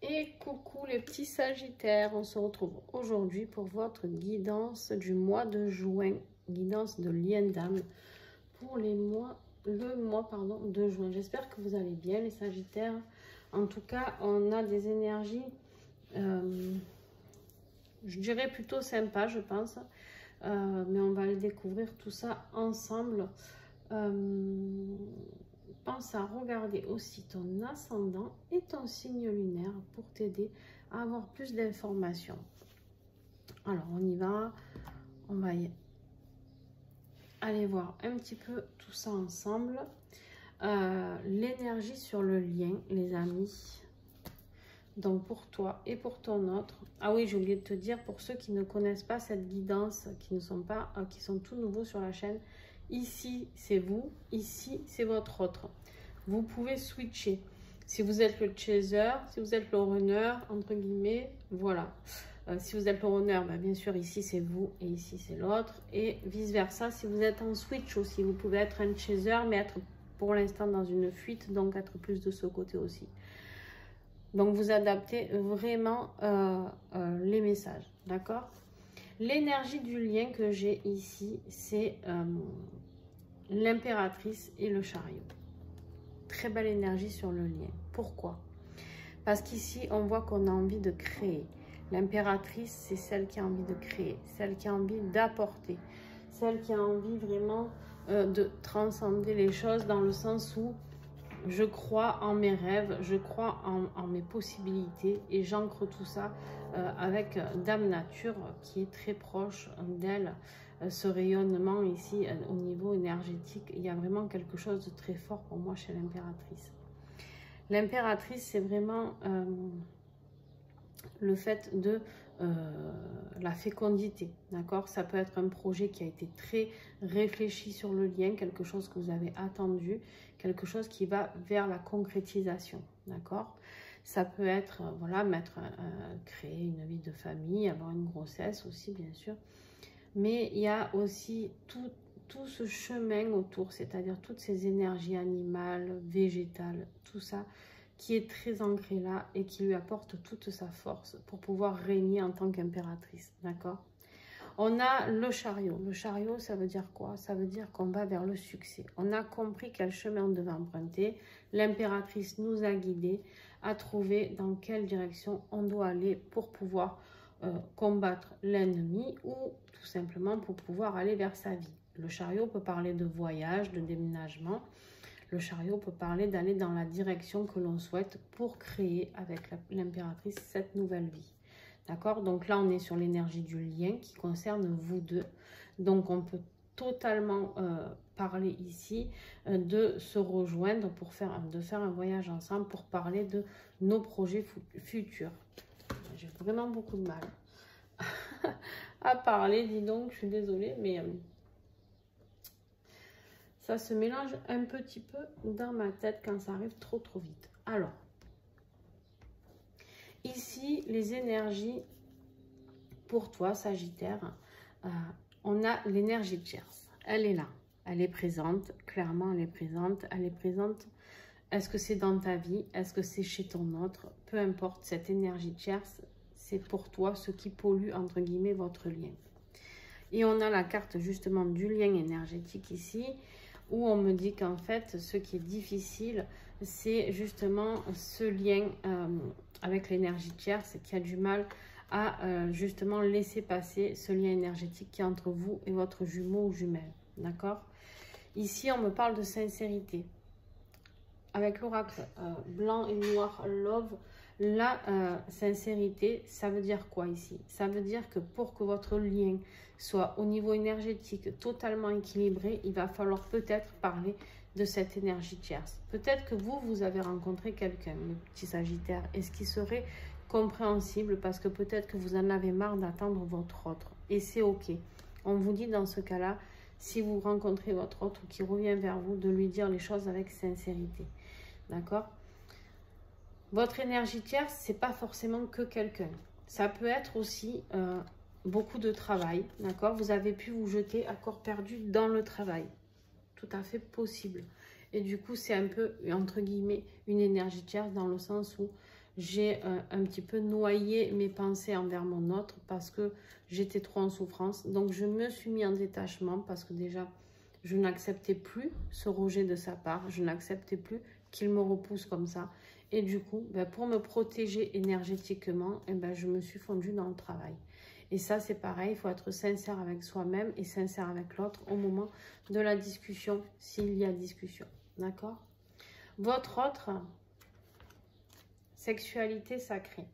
Et coucou les petits sagittaires, on se retrouve aujourd'hui pour votre guidance du mois de juin, guidance de lien d'âme pour le mois de juin. J'espère que vous allez bien les sagittaires. En tout cas, on a des énergies, je dirais plutôt sympas, je pense. Mais on va aller découvrir tout ça ensemble. Pense à regarder aussi ton ascendant et ton signe lunaire pour t'aider à avoir plus d'informations. Alors, on y va. On va aller voir un petit peu tout ça ensemble. L'énergie sur le lien, les amis. Donc, pour toi et pour ton autre. Ah oui, j'ai oublié de te dire, pour ceux qui ne connaissent pas cette guidance, qui ne sont pas, qui sont tout nouveaux sur la chaîne, ici, c'est vous. Ici, c'est votre autre. Vous pouvez switcher. Si vous êtes le chaser, si vous êtes le runner, entre guillemets, voilà. Si vous êtes le runner, bah, bien sûr, ici, c'est vous et ici, c'est l'autre. Et vice-versa, si vous êtes en switch aussi, vous pouvez être un chaser, mais être pour l'instant dans une fuite, donc être plus de ce côté aussi. Donc, vous adaptez vraiment les messages, d'accord? L'énergie du lien que j'ai ici, c'est l'impératrice et le chariot. Très belle énergie sur le lien. Pourquoi? Parce qu'ici, on voit qu'on a envie de créer. L'impératrice, c'est celle qui a envie de créer, celle qui a envie d'apporter, celle qui a envie vraiment de transcender les choses dans le sens où je crois en mes rêves, je crois en mes possibilités et j'ancre tout ça avec Dame Nature qui est très proche d'elle. Ce rayonnement ici au niveau énergétique, il y a vraiment quelque chose de très fort pour moi chez l'impératrice. L'impératrice, c'est vraiment le fait de la fécondité, d'accord? Ça peut être un projet qui a été très réfléchi sur le lien, quelque chose que vous avez attendu, quelque chose qui va vers la concrétisation, d'accord? Ça peut être, voilà, créer une vie de famille, avoir une grossesse aussi, bien sûr. Mais il y a aussi tout ce chemin autour, c'est-à-dire toutes ces énergies animales, végétales, tout ça, qui est très ancré là et qui lui apporte toute sa force pour pouvoir régner en tant qu'impératrice, d'accord? On a le chariot. Le chariot, ça veut dire quoi? Ça veut dire qu'on va vers le succès. On a compris quel chemin on devait emprunter. L'impératrice nous a guidés à trouver dans quelle direction on doit aller pour pouvoir combattre l'ennemi ou tout simplement pour pouvoir aller vers sa vie. Le chariot peut parler de voyage, de déménagement. Le chariot peut parler d'aller dans la direction que l'on souhaite pour créer avec l'impératrice cette nouvelle vie. D'accord? Donc là, on est sur l'énergie du lien qui concerne vous deux. Donc, on peut totalement parler ici de se rejoindre pour faire un voyage ensemble pour parler de nos projets futurs. J'ai vraiment beaucoup de mal à parler, dis donc, je suis désolée, mais ça se mélange un petit peu dans ma tête quand ça arrive trop vite. Alors, ici, les énergies pour toi, Sagittaire, on a l'énergie de Tierce. Elle est là, elle est présente, clairement elle est présente. Elle est présente, est-ce que c'est dans ta vie, est-ce que c'est chez ton autre? Peu importe, cette énergie de Tierce, c'est pour toi ce qui pollue, entre guillemets, votre lien. Et on a la carte justement du lien énergétique ici, où on me dit qu'en fait, ce qui est difficile, c'est justement ce lien avec l'énergie tierce qui a du mal à justement laisser passer ce lien énergétique qui est entre vous et votre jumeau ou jumelle. D'accord? Ici, on me parle de sincérité. Avec l'oracle blanc et noir love, la sincérité, ça veut dire quoi ici? Ça veut dire que pour que votre lien soit au niveau énergétique totalement équilibré, il va falloir peut-être parler de cette énergie tierce. Peut-être que vous avez rencontré quelqu'un, le petit Sagittaire, et ce qui serait compréhensible parce que peut-être que vous en avez marre d'attendre votre autre. Et c'est ok. On vous dit dans ce cas-là, si vous rencontrez votre autre qui revient vers vous, de lui dire les choses avec sincérité. D'accord? Votre énergie tierce, c'est pas forcément que quelqu'un. Ça peut être aussi beaucoup de travail. D'accord? Vous avez pu vous jeter à corps perdu dans le travail. Tout à fait possible. Et du coup, c'est un peu, entre guillemets, une énergie tierce dans le sens où j'ai un petit peu noyé mes pensées envers mon autre parce que j'étais trop en souffrance. Donc, je me suis mis en détachement parce que déjà, je n'acceptais plus ce rejet de sa part. Je n'acceptais plus qu'il me repousse comme ça. Et du coup, ben, pour me protéger énergétiquement, eh ben, je me suis fondue dans le travail. Et ça, c'est pareil, il faut être sincère avec soi-même et sincère avec l'autre au moment de la discussion, s'il y a discussion. D'accord? Votre autre, sexualité sacrée.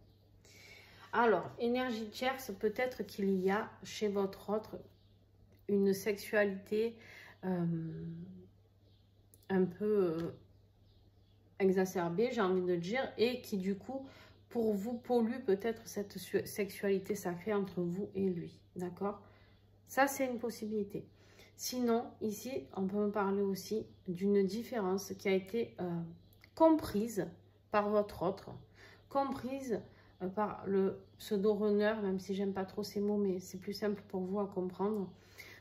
Alors, énergie tierce, peut-être qu'il y a chez votre autre une sexualité un peu exacerbée, j'ai envie de dire, et qui du coup, pour vous, pollue peut-être cette sexualité sacrée entre vous et lui. D'accord? Ça, c'est une possibilité. Sinon, ici, on peut me parler aussi d'une différence qui a été comprise par votre autre, comprise par le pseudo-runner, même si j'aime pas trop ces mots, mais c'est plus simple pour vous à comprendre.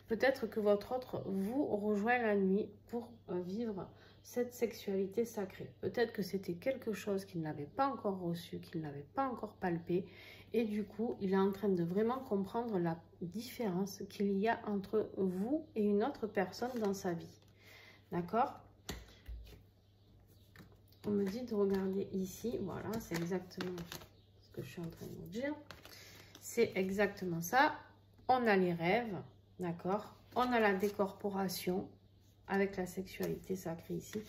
Peut-être que votre autre vous rejoint la nuit pour vivre cette sexualité sacrée. Peut-être que c'était quelque chose qu'il n'avait pas encore reçu, qu'il n'avait pas encore palpé. Et du coup, il est en train de vraiment comprendre la différence qu'il y a entre vous et une autre personne dans sa vie. D'accord? On me dit de regarder ici. Voilà, c'est exactement ce que je suis en train de vous dire. C'est exactement ça. On a les rêves, d'accord? On a la décorporation avec la sexualité sacrée ici.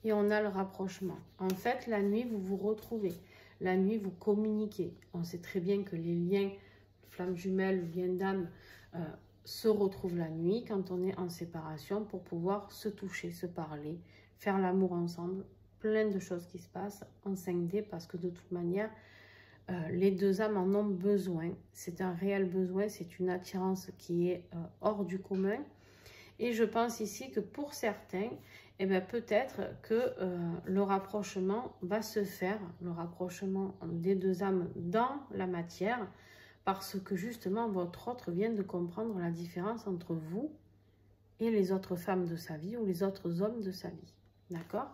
Et on a le rapprochement. En fait, la nuit, vous vous retrouvez. La nuit, vous communiquez. On sait très bien que les liens, flammes jumelles, liens d'âme, se retrouvent la nuit quand on est en séparation pour pouvoir se toucher, se parler, faire l'amour ensemble. Plein de choses qui se passent en 5D parce que de toute manière, les deux âmes en ont besoin. C'est un réel besoin, c'est une attirance qui est hors du commun. Et je pense ici que pour certains, eh bien, peut-être que le rapprochement va se faire, le rapprochement des deux âmes dans la matière, parce que justement, votre autre vient de comprendre la différence entre vous et les autres femmes de sa vie ou les autres hommes de sa vie. D'accord?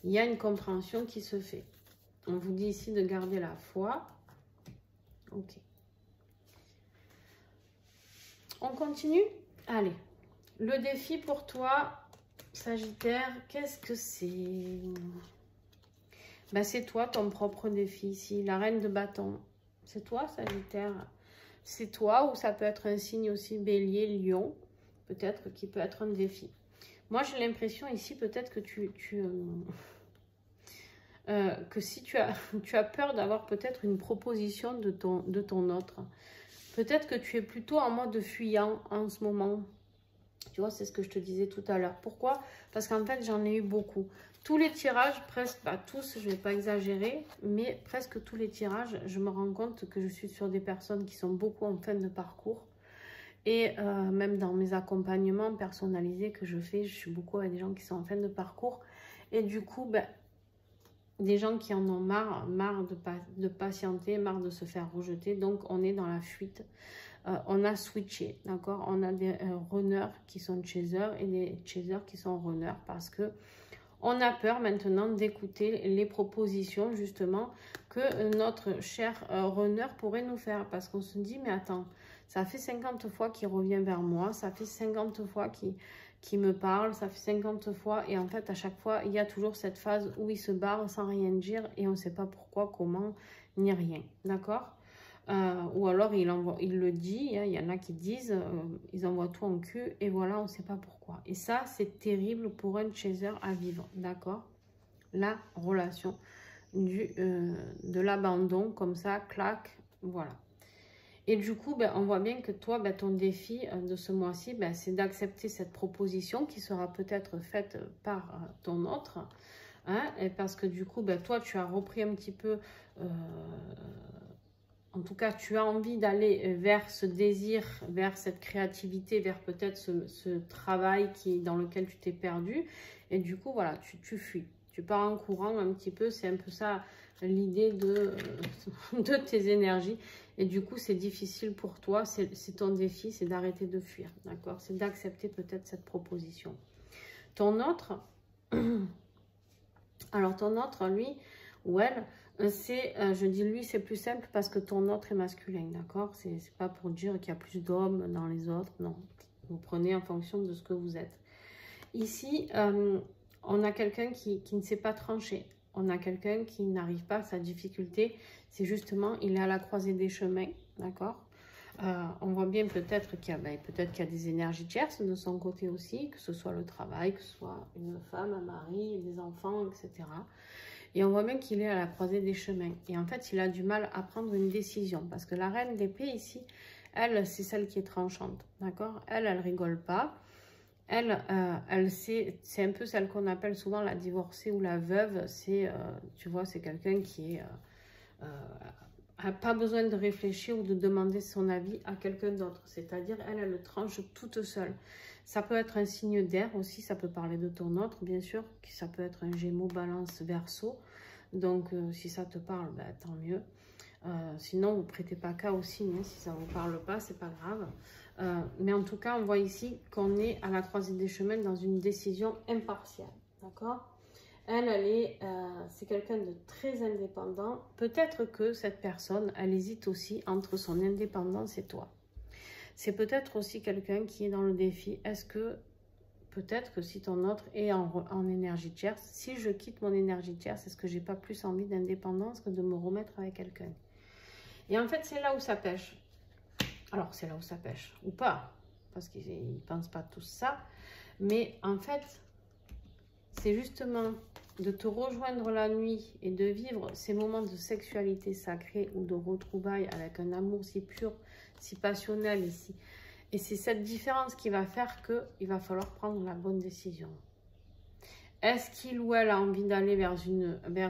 Il y a une compréhension qui se fait. On vous dit ici de garder la foi. Ok. On continue? Allez. Le défi pour toi, Sagittaire, qu'est-ce que c'est? Ben, c'est toi, ton propre défi ici. La reine de bâton. C'est toi, Sagittaire. C'est toi, ou ça peut être un signe aussi, Bélier, Lion. Peut-être qui peut être un défi. Moi, j'ai l'impression ici, peut-être que que si tu as peur d'avoir peut-être une proposition de ton autre. Peut-être que tu es plutôt en mode fuyant en ce moment. Tu vois, c'est ce que je te disais tout à l'heure. Pourquoi? Parce qu'en fait, j'en ai eu beaucoup. Tous les tirages, presque, pas tous, je ne vais pas exagérer, mais presque tous les tirages, je me rends compte que je suis sur des personnes qui sont beaucoup en fin de parcours. Et même dans mes accompagnements personnalisés que je fais, je suis beaucoup avec des gens qui sont en fin de parcours. Et du coup, ben, des gens qui en ont marre de patienter, marre de se faire rejeter. Donc, on est dans la fuite. On a switché, d'accord? On a des runners qui sont chasers et des chasers qui sont runners parce que on a peur maintenant d'écouter les propositions justement que notre cher runner pourrait nous faire parce qu'on se dit mais attends, ça fait 50 fois qu'il revient vers moi, ça fait 50 fois qu'il me parle, ça fait 50 fois et en fait à chaque fois il y a toujours cette phase où il se barre sans rien dire et on ne sait pas pourquoi, comment, ni rien, d'accord? Ou alors il le dit, hein, il y en a qui disent, ils envoient tout en cul et voilà, on ne sait pas pourquoi. Et ça, c'est terrible pour un chaser à vivre, d'accord? La relation de l'abandon, comme ça, clac, voilà. Et du coup, ben, on voit bien que toi, ben, ton défi de ce mois-ci, ben, c'est d'accepter cette proposition qui sera peut-être faite par ton autre. Hein, et parce que du coup, ben, toi, tu as repris un petit peu... en tout cas, tu as envie d'aller vers ce désir, vers cette créativité, vers peut-être ce travail dans lequel tu t'es perdu. Et du coup, voilà, tu fuis. Tu pars en courant un petit peu. C'est un peu ça l'idée de tes énergies. Et du coup, c'est difficile pour toi. C'est ton défi, c'est d'arrêter de fuir. D'accord? C'est d'accepter peut-être cette proposition. Ton autre... Alors, ton autre, lui... ou elle, je dis lui, c'est plus simple parce que ton autre est masculin, d'accord? C'est pas pour dire qu'il y a plus d'hommes dans les autres, non. Vous prenez en fonction de ce que vous êtes. Ici, on a quelqu'un qui ne sait pas trancher. On a quelqu'un qui n'arrive pas à sa difficulté. C'est justement, il est à la croisée des chemins, d'accord? On voit bien peut-être qu'il y a des énergies tierces de son côté aussi, que ce soit le travail, que ce soit une femme, un mari, des enfants, etc. Et on voit bien qu'il est à la croisée des chemins. Et en fait, il a du mal à prendre une décision. Parce que la reine d'épée ici, elle, c'est celle qui est tranchante, d'accord? Elle rigole pas. Elle c'est un peu celle qu'on appelle souvent la divorcée ou la veuve. C'est, tu vois, c'est quelqu'un qui n'a pas besoin de réfléchir ou de demander son avis à quelqu'un d'autre. C'est-à-dire, elle le tranche toute seule. Ça peut être un signe d'air aussi, ça peut parler de ton autre, bien sûr. Ça peut être un Gémeaux, Balance, Verseau. Donc, si ça te parle, bah, tant mieux. Sinon, vous ne prêtez pas cas aussi, hein, si ça ne vous parle pas, c'est pas grave. Mais en tout cas, on voit ici qu'on est à la croisée des chemins dans une décision impartiale, d'accord? C'est quelqu'un de très indépendant. Peut-être que cette personne, elle hésite aussi entre son indépendance et toi. C'est peut-être aussi quelqu'un qui est dans le défi. Est-ce que, peut-être que si ton autre est en énergie tierce, si je quitte mon énergie tierce, est-ce que j'ai pas plus envie d'indépendance que de me remettre avec quelqu'un? Et en fait, c'est là où ça pêche. Alors, c'est là où ça pêche, ou pas, parce qu'ils ne pensent pas tous ça. Mais en fait, c'est justement de te rejoindre la nuit et de vivre ces moments de sexualité sacrée ou de retrouvailles avec un amour si pur, si passionnel ici. Et c'est cette différence qui va faire qu'il va falloir prendre la bonne décision. Est-ce qu'il ou elle a envie d'aller vers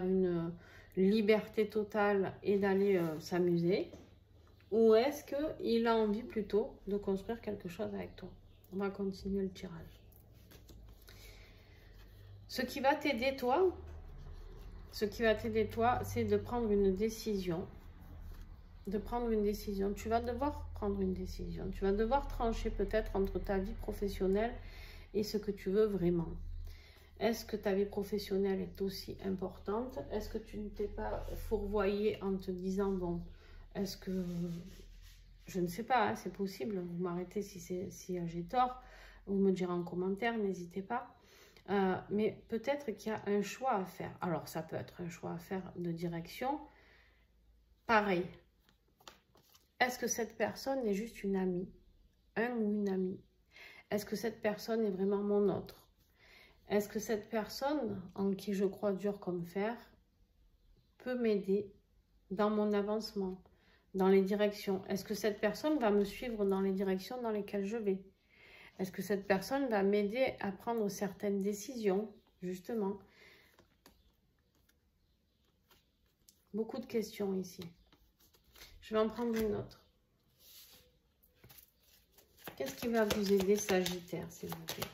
une liberté totale et d'aller s'amuser? Ou est-ce qu'il a envie plutôt de construire quelque chose avec toi? On va continuer le tirage. Ce qui va t'aider toi, c'est de prendre une décision. Tu vas devoir prendre une décision. Tu vas devoir trancher peut-être entre ta vie professionnelle et ce que tu veux vraiment. Est-ce que ta vie professionnelle est aussi importante? Est-ce que tu ne t'es pas fourvoyé en te disant, bon, est-ce que... Je ne sais pas, hein, c'est possible. Vous m'arrêtez si j'ai tort. Vous me direz en commentaire, n'hésitez pas. Mais peut-être qu'il y a un choix à faire. Alors, ça peut être un choix à faire de direction. Pareil. Est-ce que cette personne est juste une amie? Un ou une amie? Est-ce que cette personne est vraiment mon autre? Est-ce que cette personne, en qui je crois dur comme fer, peut m'aider dans mon avancement, dans les directions? Est-ce que cette personne va me suivre dans les directions dans lesquelles je vais? Est-ce que cette personne va m'aider à prendre certaines décisions, justement? Beaucoup de questions ici. Je vais en prendre une autre. Qu'est-ce qui va vous aider, Sagittaire, s'il vous plaît?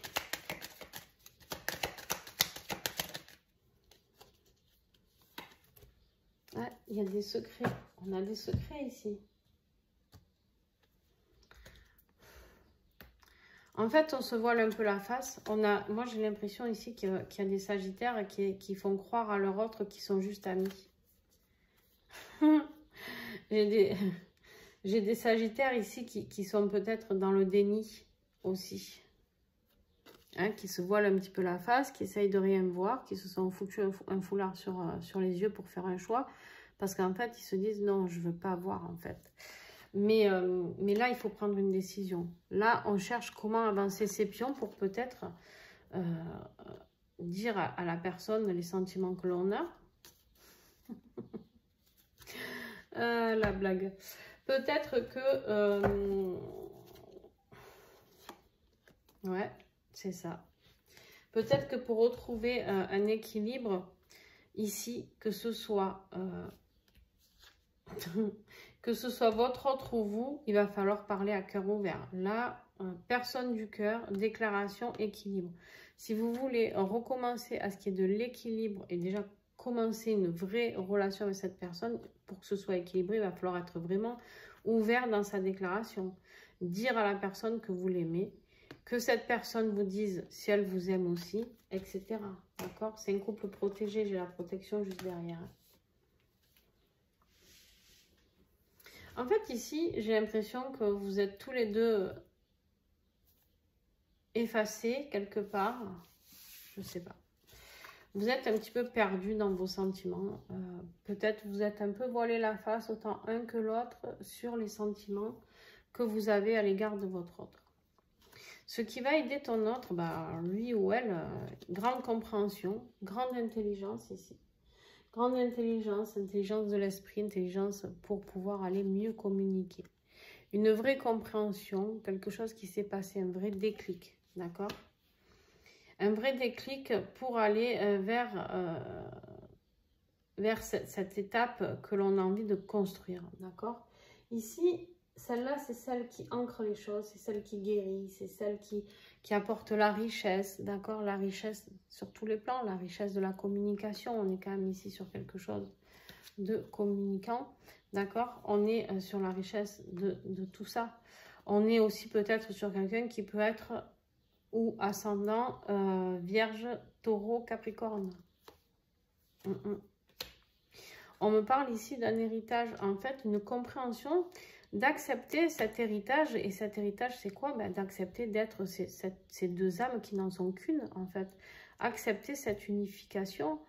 Ah, il y a des secrets. On a des secrets ici. En fait, on se voile un peu la face. Moi, j'ai l'impression ici qu'il y a des Sagittaires qui font croire à leur autre qu'ils sont juste amis. J'ai des Sagittaires ici qui sont peut-être dans le déni aussi. Hein, qui se voilent un petit peu la face, qui essayent de rien voir, qui se sont foutus un foulard sur les yeux pour faire un choix. Parce qu'en fait, ils se disent non, je ne veux pas voir en fait. Mais là, il faut prendre une décision. Là, on cherche comment avancer ses pions pour peut-être dire à la personne les sentiments que l'on a. La blague. Peut-être que... ouais, c'est ça. Peut-être que pour retrouver un équilibre ici, que ce soit... que ce soit votre autre ou vous, il va falloir parler à cœur ouvert. Là, personne du cœur, déclaration, équilibre. Si vous voulez recommencer à ce qu'il y ait de l'équilibre et déjà commencer une vraie relation avec cette personne, pour que ce soit équilibré, il va falloir être vraiment ouvert dans sa déclaration. Dire à la personne que vous l'aimez, que cette personne vous dise si elle vous aime aussi, etc. D'accord? C'est un couple protégé, j'ai la protection juste derrière. En fait, ici, j'ai l'impression que vous êtes tous les deux effacés quelque part. Je sais pas. Vous êtes un petit peu perdu dans vos sentiments. Peut-être vous êtes un peu voilé la face, autant un que l'autre, sur les sentiments que vous avez à l'égard de votre autre. Ce qui va aider ton autre, bah, lui ou elle, grande compréhension, grande intelligence ici. Grande intelligence, intelligence de l'esprit, intelligence pour pouvoir aller mieux communiquer. Une vraie compréhension, quelque chose qui s'est passé, un vrai déclic, d'accord? Un vrai déclic pour aller vers cette étape que l'on a envie de construire, d'accord? Ici, celle-là, c'est celle qui ancre les choses, c'est celle qui guérit, c'est celle qui apporte la richesse, d'accord? La richesse sur tous les plans, la richesse de la communication. On est quand même ici sur quelque chose de communicant, d'accord? On est sur la richesse de tout ça. On est aussi peut-être sur quelqu'un qui peut être ou ascendant Vierge, Taureau, Capricorne. On me parle ici d'un héritage, en fait, une compréhension d'accepter cet héritage. Et cet héritage, c'est quoi? Ben, d'accepter d'être ces deux âmes qui n'en sont qu'une, en fait. Accepter cette unification,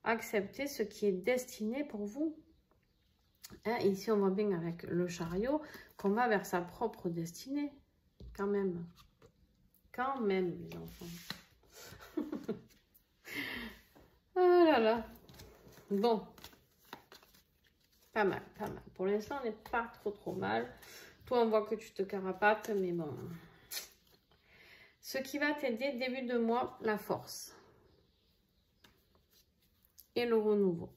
accepter ce qui est destiné pour vous. Hein, ici, on voit bien avec le chariot qu'on va vers sa propre destinée, quand même. Quand même, les enfants. Ah là là. Bon. Pas mal, pas mal. Pour l'instant, on n'est pas trop mal. Toi, on voit que tu te carapates, mais bon. Ce qui va t'aider, début de mois, la force. Et le renouveau.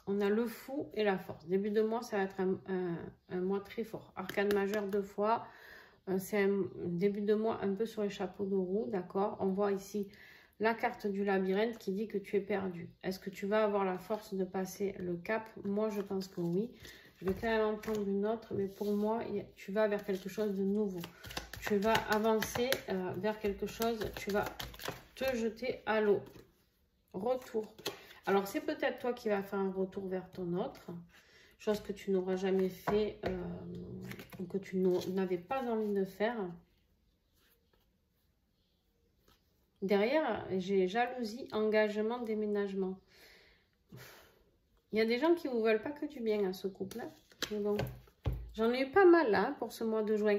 On a le fou et la force. Début de mois, ça va être un mois très fort. Arcane majeur 2 fois. C'est un début de mois un peu sur les chapeaux de roue, d'accord? On voit ici la carte du labyrinthe qui dit que tu es perdu. Est-ce que tu vas avoir la force de passer le cap? Moi, je pense que oui. Je vais quand même en prendre une autre, mais pour moi, tu vas vers quelque chose de nouveau. Tu vas avancer vers quelque chose, tu vas te jeter à l'eau. Retour. Alors, c'est peut-être toi qui vas faire un retour vers ton autre, chose que tu n'auras jamais fait ou que tu n'avais pas envie de faire. Derrière, j'ai jalousie, engagement, déménagement. Il y a des gens qui ne vous veulent pas que du bien à ce couple-là. Mais bon, j'en ai eu pas mal là pour ce mois de juin.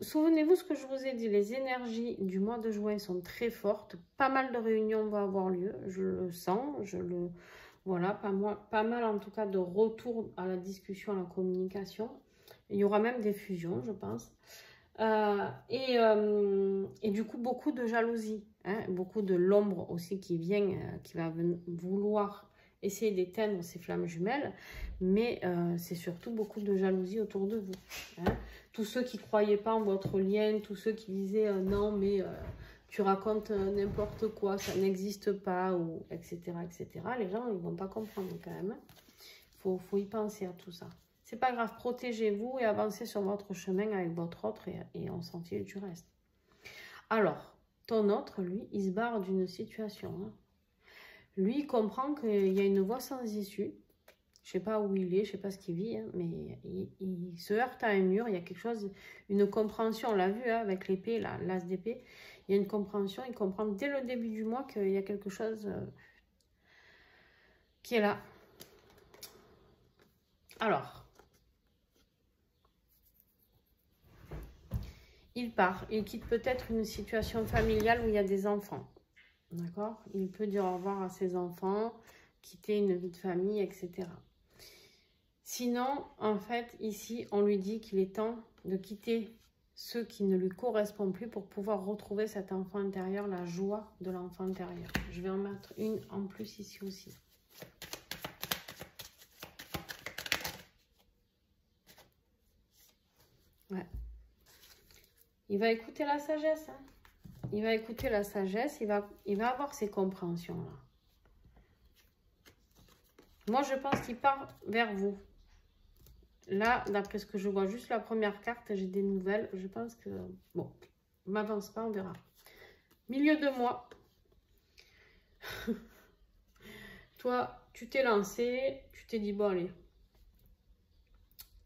Souvenez-vous ce que je vous ai dit, les énergies du mois de juin sont très fortes. Pas mal de réunions vont avoir lieu, je le sens, voilà, pas mal en tout cas de retour à la discussion, à la communication. Il y aura même des fusions, je pense. Et du coup, beaucoup de jalousie, hein, beaucoup de l'ombre aussi qui vient, qui va vouloir essayer d'éteindre ces flammes jumelles, mais c'est surtout beaucoup de jalousie autour de vous. Hein. Tous ceux qui ne croyaient pas en votre lien, tous ceux qui disaient non, mais tu racontes n'importe quoi, ça n'existe pas, ou etc., etc. Les gens, ils ne vont pas comprendre quand même. Faut y penser à tout ça. C'est pas grave, protégez-vous et avancez sur votre chemin avec votre autre et on s'en fiche du reste. Alors, ton autre, lui, il se barre d'une situation. Hein. Lui, il comprend qu'il y a une voie sans issue. Je sais pas où il est, je sais pas ce qu'il vit, hein, mais il se heurte à un mur. Il y a quelque chose, une compréhension, on l'a vu hein, avec l'épée, l'as d'épée. Il y a une compréhension, il comprend dès le début du mois qu'il y a quelque chose qui est là. Alors, il part, il quitte peut-être une situation familiale où il y a des enfants. D'accord? Il peut dire au revoir à ses enfants, quitter une vie de famille, etc. Sinon, en fait, ici, on lui dit qu'il est temps de quitter ceux qui ne lui correspondent plus pour pouvoir retrouver cet enfant intérieur, la joie de l'enfant intérieur. Je vais en mettre une en plus ici aussi. Ouais. Il va écouter la sagesse. Hein. Il va écouter la sagesse. Il va avoir ces compréhensions-là. Moi, je pense qu'il part vers vous. Là, d'après ce que je vois, juste la première carte, j'ai des nouvelles. Je pense que... Bon, on m'avance pas, on verra. Milieu de mois. Toi, tu t'es lancé. Tu t'es dit, bon, allez.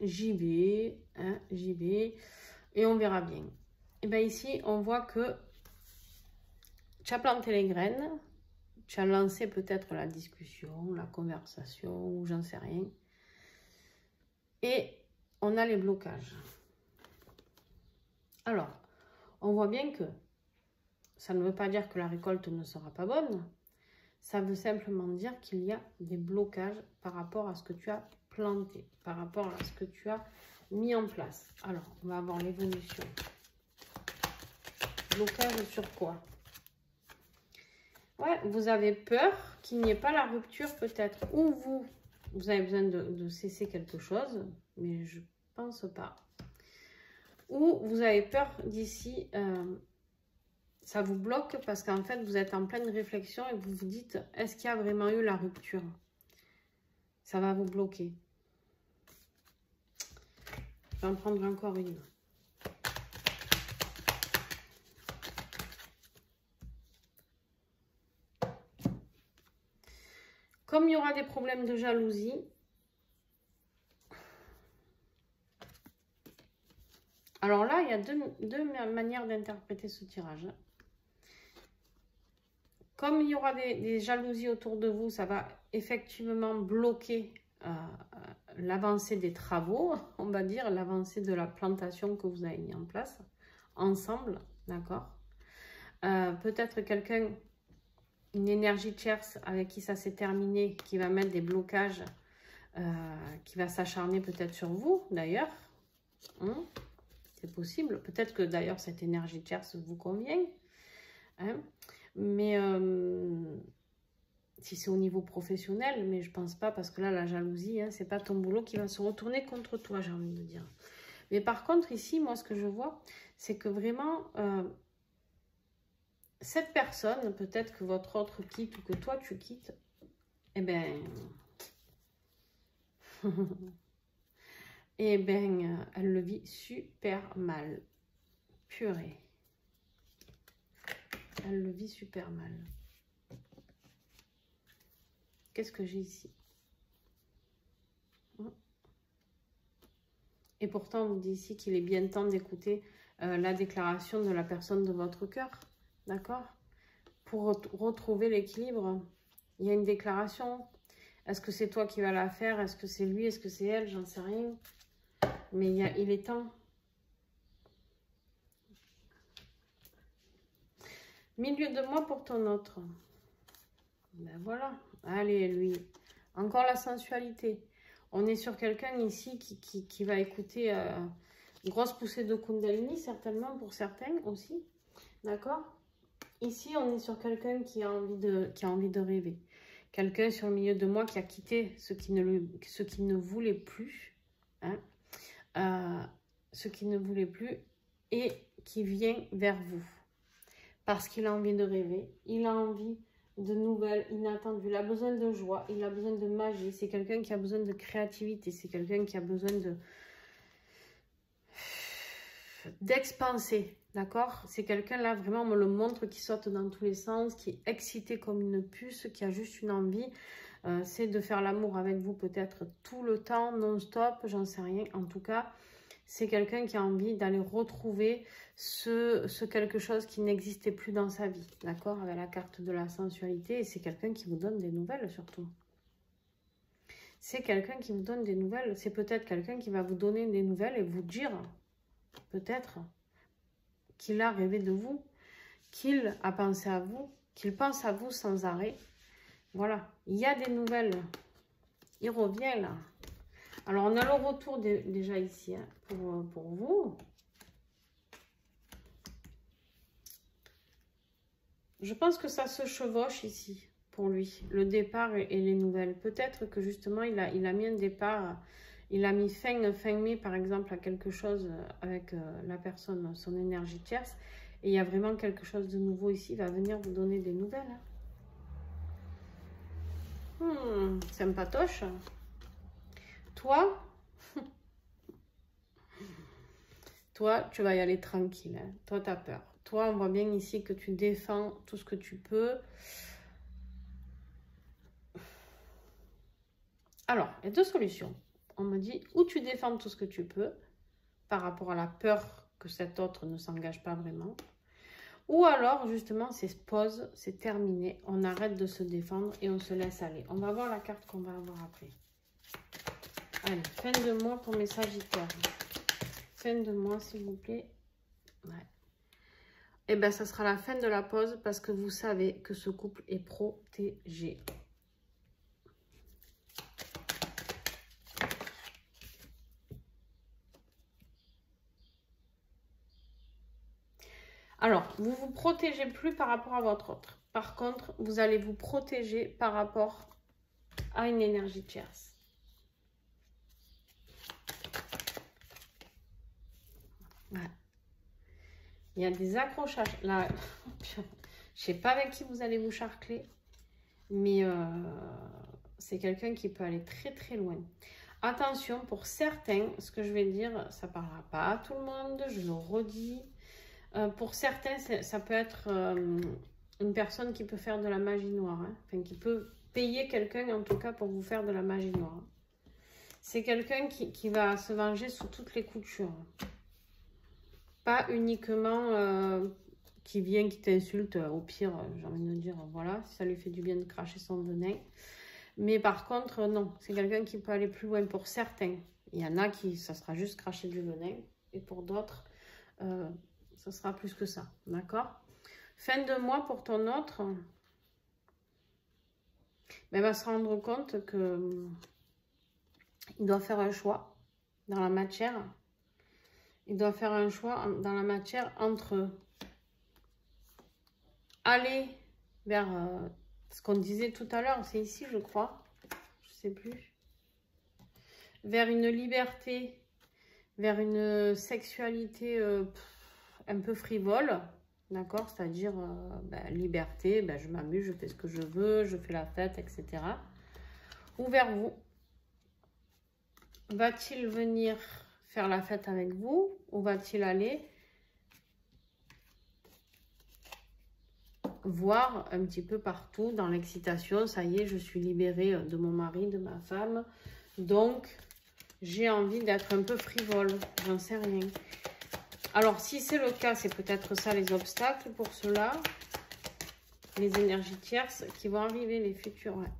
j'y vais, hein, j'y vais, et on verra bien. Et bien ici, on voit que tu as planté les graines, tu as lancé peut-être la discussion, la conversation, ou j'en sais rien. Et on a les blocages. Alors, on voit bien que ça ne veut pas dire que la récolte ne sera pas bonne. Ça veut simplement dire qu'il y a des blocages par rapport à ce que tu as planté, par rapport à ce que tu as mis en place. Alors, on va avoir l'évolution. Blocage sur quoi? Ouais, vous avez peur qu'il n'y ait pas la rupture peut-être. Ou vous avez besoin de cesser quelque chose, mais je pense pas. Ou vous avez peur d'ici, ça vous bloque parce qu'en fait, vous êtes en pleine réflexion et vous vous dites, est-ce qu'il y a vraiment eu la rupture? Ça va vous bloquer. Je vais en prendre encore une. Comme il y aura des problèmes de jalousie, alors là, il y a deux manières d'interpréter ce tirage. Comme il y aura des jalousies autour de vous, ça va effectivement bloquer l'avancée des travaux, on va dire, l'avancée de la plantation que vous avez mis en place ensemble, d'accord? Peut-être quelqu'un, une énergie tierce avec qui ça s'est terminé, qui va mettre des blocages, qui va s'acharner peut-être sur vous, d'ailleurs. Hein? C'est possible. Peut-être que d'ailleurs cette énergie tierce vous convient. Hein? Mais si c'est au niveau professionnel, mais je pense pas, parce que là, la jalousie, hein, c'est pas ton boulot qui va se retourner contre toi, j'ai envie de dire. Mais par contre, ici, moi, ce que je vois, c'est que vraiment, cette personne, peut-être que votre autre quitte ou que toi, tu quittes, eh ben... eh ben, elle le vit super mal. Purée. Elle le vit super mal. Qu'est-ce que j'ai ici? Et pourtant, on vous dit ici qu'il est bien temps d'écouter la déclaration de la personne de votre cœur. D'accord? Pour retrouver l'équilibre, il y a une déclaration. Est-ce que c'est toi qui vas la faire? Est-ce que c'est lui? Est-ce que c'est elle? J'en sais rien. Mais il est temps. Milieu de moi pour ton autre. Ben voilà. Allez, lui. Encore la sensualité. On est sur quelqu'un ici qui va écouter grosse poussée de Kundalini, certainement pour certains aussi. D'accord? Ici, on est sur quelqu'un qui a envie de rêver. Quelqu'un sur le milieu de moi qui a quitté ce qui ne voulait plus. Hein, ce qui ne voulait plus et qui vient vers vous. Parce qu'il a envie de rêver. Il a envie de nouvelles, inattendues. Il a besoin de joie. Il a besoin de magie. C'est quelqu'un qui a besoin de créativité. C'est quelqu'un qui a besoin d'expanser. D'accord? C'est quelqu'un là, vraiment, on me le montre, qui saute dans tous les sens, qui est excité comme une puce, qui a juste une envie. C'est de faire l'amour avec vous peut-être tout le temps, non-stop, j'en sais rien. En tout cas, c'est quelqu'un qui a envie d'aller retrouver ce quelque chose qui n'existait plus dans sa vie. D'accord? Avec la carte de la sensualité. Et c'est quelqu'un qui vous donne des nouvelles surtout. C'est quelqu'un qui vous donne des nouvelles. C'est peut-être quelqu'un qui va vous donner des nouvelles et vous dire, peut-être, qu'il a rêvé de vous, qu'il a pensé à vous, qu'il pense à vous sans arrêt. Voilà, il y a des nouvelles. Il revient là. Alors, on a le retour déjà ici hein, pour vous. Je pense que ça se chevauche ici pour lui, le départ et les nouvelles. Peut-être que justement, il a mis un départ, il a mis fin mai par exemple à quelque chose avec la personne, son énergie tierce. Et il y a vraiment quelque chose de nouveau ici, il va venir vous donner des nouvelles. Sympatoche. Toi, tu vas y aller tranquille. Hein. Toi, tu as peur. Toi, on voit bien ici que tu défends tout ce que tu peux. Alors, il y a deux solutions. On me dit, ou tu défends tout ce que tu peux, par rapport à la peur que cet autre ne s'engage pas vraiment. Ou alors, justement, c'est pause, c'est terminé. On arrête de se défendre et on se laisse aller. On va voir la carte qu'on va avoir après. Allez, fin de mois pour mes Sagittaires. Fin de mois, s'il vous plaît. Ouais. Et bien, ça sera la fin de la pause parce que vous savez que ce couple est protégé. Alors, vous ne vous protégez plus par rapport à votre autre. Par contre, vous allez vous protéger par rapport à une énergie tierce. Ouais. Il y a des accrochages. Là, je ne sais pas avec qui vous allez vous charcler, mais c'est quelqu'un qui peut aller très très loin. Attention, pour certains, ce que je vais dire, ça ne parlera pas à tout le monde, je le redis. Pour certains, ça peut être une personne qui peut faire de la magie noire. Hein. Enfin, qui peut payer quelqu'un, en tout cas, pour vous faire de la magie noire. C'est quelqu'un qui va se venger sous toutes les coutures. Pas uniquement qui vient, qui t'insulte. Au pire, j'ai envie de dire, voilà, si ça lui fait du bien de cracher son venin. Mais par contre, non. C'est quelqu'un qui peut aller plus loin pour certains. Il y en a qui, ça sera juste cracher du venin. Et pour d'autres... ce sera plus que ça, d'accord? Fin de mois pour ton autre, ben, va se rendre compte que il doit faire un choix dans la matière. Il doit faire un choix dans la matière entre aller vers ce qu'on disait tout à l'heure, c'est ici je crois, je sais plus, vers une liberté, vers une sexualité un peu frivole, d'accord, c'est-à-dire liberté, je m'amuse, je fais ce que je veux, je fais la fête, etc. Ou vers vous. Va-t-il venir faire la fête avec vous ou va-t-il aller voir un petit peu partout dans l'excitation, ça y est, je suis libérée de mon mari, de ma femme, donc j'ai envie d'être un peu frivole, j'en sais rien. Alors, si c'est le cas, c'est peut-être ça les obstacles pour cela. Les énergies tierces qui vont arriver, les futurs. Ouais.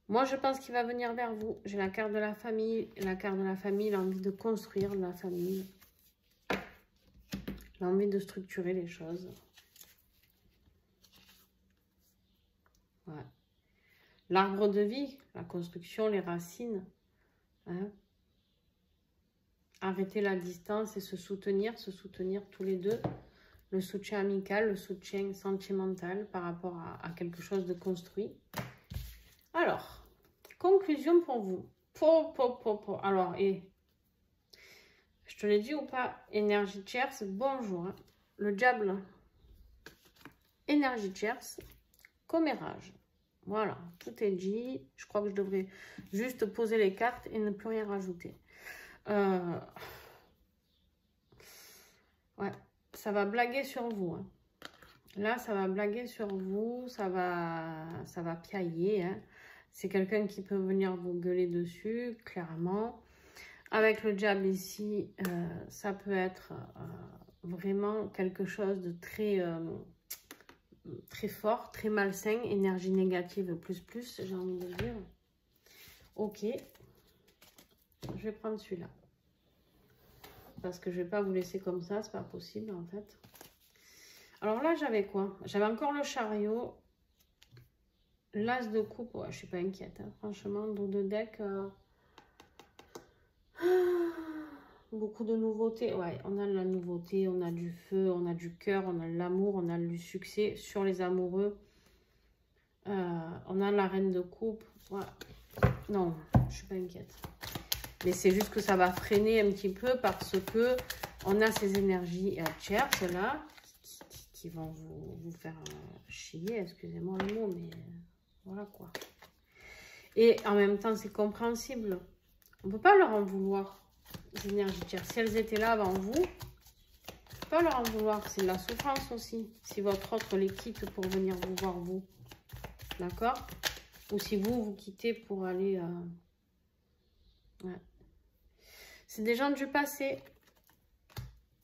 Moi, je pense qu'il va venir vers vous. J'ai la carte de la famille. La carte de la famille, il a envie de construire la famille. Il a envie de structurer les choses. Ouais. L'arbre de vie, la construction, les racines. Hein. Arrêter la distance et se soutenir tous les deux. Le soutien amical, le soutien sentimental par rapport à quelque chose de construit. Alors, conclusion pour vous. Alors, je te l'ai dit ou pas, énergie tierce, bonjour. Hein. Le diable, énergie tierce, commérage. Voilà, tout est dit. Je crois que je devrais juste poser les cartes et ne plus rien rajouter. Ouais, ça va blaguer sur vous. Hein. Là, ça va blaguer sur vous, ça va piailler. Hein. C'est quelqu'un qui peut venir vous gueuler dessus, clairement. Avec le diable ici, ça peut être vraiment quelque chose de très, très fort, très malsain, énergie négative plus, j'ai envie de dire. Ok, je vais prendre celui-là. Parce que je ne vais pas vous laisser comme ça, c'est pas possible en fait. Alors là, j'avais quoi? J'avais encore le chariot. L'as de coupe, ouais, je suis pas inquiète. Hein. Franchement, dos de deck. Beaucoup de nouveautés. Ouais, on a de la nouveauté, on a du feu, on a du cœur, on a de l'amour, on a du succès sur les amoureux. On a la reine de coupe. Ouais. Non, je suis pas inquiète. Mais c'est juste que ça va freiner un petit peu parce que on a ces énergies tierces là qui vont vous faire chier, excusez-moi le mot, mais voilà quoi. Et en même temps, c'est compréhensible. On ne peut pas leur en vouloir, les énergies tierces. Si elles étaient là avant vous, on ne peut pas leur en vouloir. C'est de la souffrance aussi. Si votre autre les quitte pour venir vous voir vous. D'accord? Ou si vous quittez pour aller Ouais. C'est des gens du passé.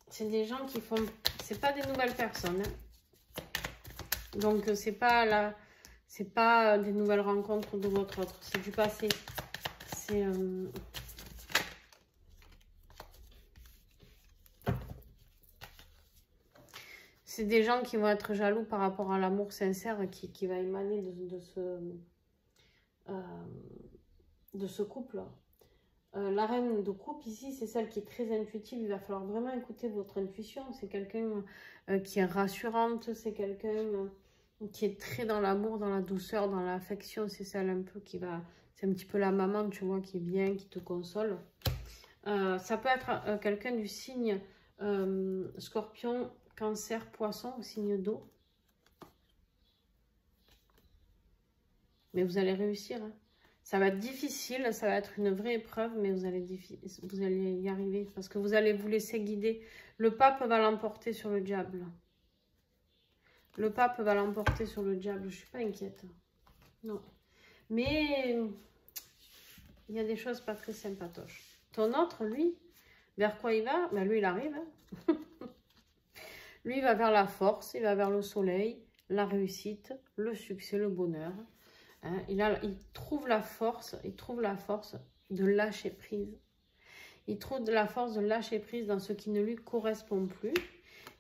C'est des gens qui font... C'est pas des nouvelles personnes. Hein. Donc, c'est pas des nouvelles rencontres de votre autre. C'est du passé. C'est des gens qui vont être jaloux par rapport à l'amour sincère qui va émaner de ce couple. La reine de coupe ici, c'est celle qui est très intuitive. Il va falloir vraiment écouter votre intuition. C'est quelqu'un qui est rassurante. C'est quelqu'un qui est très dans l'amour, dans la douceur, dans l'affection. C'est celle un peu qui va... C'est un petit peu la maman, tu vois, qui vient, qui te console. Ça peut être quelqu'un du signe Scorpion, Cancer, Poisson, au signe d'eau. Mais vous allez réussir. Hein. Ça va être difficile, ça va être une vraie épreuve, mais vous allez y arriver. Parce que vous allez vous laisser guider. Le pape va l'emporter sur le diable. Le pape va l'emporter sur le diable. Je ne suis pas inquiète. Non. Mais il y a des choses pas très sympatoches. Ton autre, lui, vers quoi il va? Ben lui, il arrive. Hein. Lui, il va vers la force, il va vers le soleil, la réussite, le succès, le bonheur. Hein, il trouve la force de lâcher prise. Il trouve de la force de lâcher prise dans ce qui ne lui correspond plus.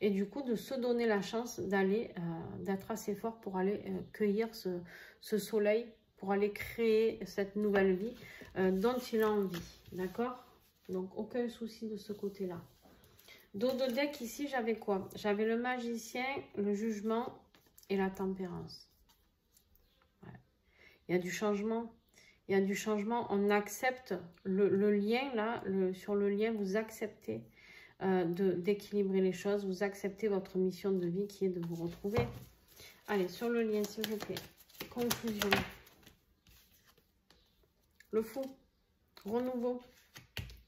Et du coup, de se donner la chance d'être assez fort pour aller cueillir ce soleil, pour aller créer cette nouvelle vie dont il a envie. D'accord? Donc, aucun souci de ce côté-là. Dos de deck, ici, j'avais quoi? J'avais le magicien, le jugement et la tempérance. Ouais. Il y a du changement. Il y a du changement. On accepte le lien, là. Sur le lien, vous acceptez d'équilibrer les choses. Vous acceptez votre mission de vie qui est de vous retrouver. Allez, sur le lien, s'il vous plaît. Conclusion. Le fou. Renouveau.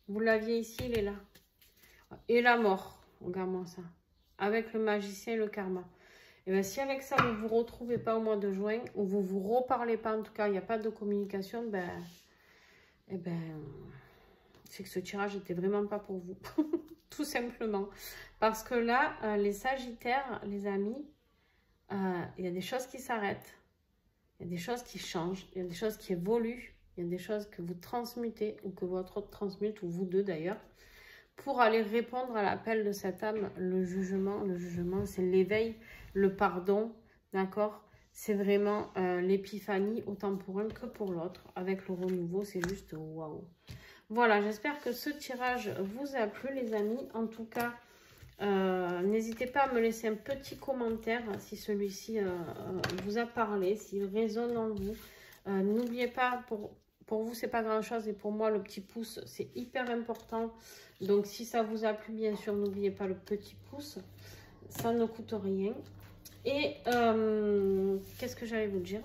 Vous l'aviez ici, il est là. Et la mort, regarde-moi ça. Avec le magicien et le karma. Et bien, si avec ça, vous ne vous retrouvez pas au mois de juin, ou vous ne vous reparlez pas, en tout cas, il n'y a pas de communication, c'est que ce tirage n'était vraiment pas pour vous. Tout simplement. Parce que là, les Sagittaires, les amis, il y a des choses qui s'arrêtent. Il y a des choses qui changent. Il y a des choses qui évoluent. Il y a des choses que vous transmutez, ou que votre autre transmute, ou vous deux d'ailleurs. Pour aller répondre à l'appel de cette âme, le jugement, c'est l'éveil, le pardon, d'accord? C'est vraiment l'épiphanie, autant pour un que pour l'autre. Avec le renouveau, c'est juste waouh. Voilà, j'espère que ce tirage vous a plu, les amis. En tout cas, n'hésitez pas à me laisser un petit commentaire si celui-ci vous a parlé, s'il résonne en vous. N'oubliez pas, pour vous, c'est pas grand-chose, et pour moi, le petit pouce, c'est hyper important. Donc, si ça vous a plu, bien sûr, n'oubliez pas le petit pouce. Ça ne coûte rien. Et qu'est-ce que j'allais vous dire?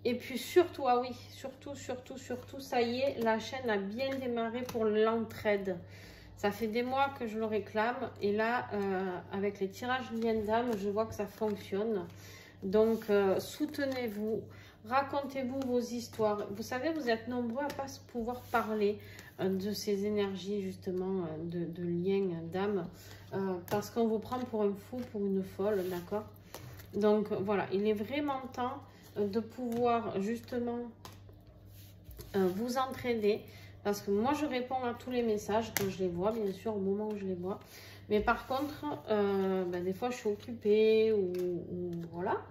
Et puis surtout, ah oui, surtout, ça y est, la chaîne a bien démarré pour l'entraide. Ça fait des mois que je le réclame. Et là, avec les tirages liens d'âme, je vois que ça fonctionne. Donc, soutenez-vous. Racontez-vous vos histoires. Vous savez, vous êtes nombreux à ne pas pouvoir parler de ces énergies, justement, de liens d'âme. Parce qu'on vous prend pour un fou, pour une folle, d'accord? Donc, voilà, il est vraiment temps de pouvoir, justement, vous entraider. Parce que moi, je réponds à tous les messages quand je les vois, bien sûr, au moment où je les vois. Mais par contre, des fois, je suis occupée ou voilà.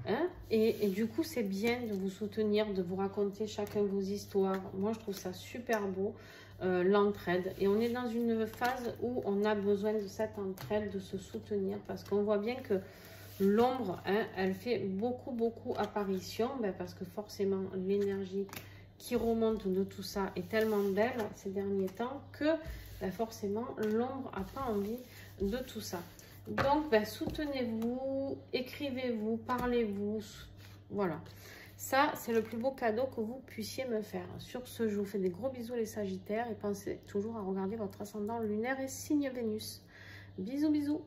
Hein? Et du coup, c'est bien de vous soutenir, de vous raconter chacun vos histoires. Moi, je trouve ça super beau, l'entraide. Et on est dans une phase où on a besoin de cette entraide, de se soutenir. Parce qu'on voit bien que l'ombre, hein, elle fait beaucoup apparition. Parce que forcément, l'énergie qui remonte de tout ça est tellement belle ces derniers temps que forcément, l'ombre n'a pas envie de tout ça. Donc, soutenez-vous, écrivez-vous, parlez-vous. Voilà. Ça, c'est le plus beau cadeau que vous puissiez me faire. Sur ce, je vous fais des gros bisous les Sagittaires. Et pensez toujours à regarder votre ascendant lunaire et signe Vénus. Bisous, bisous.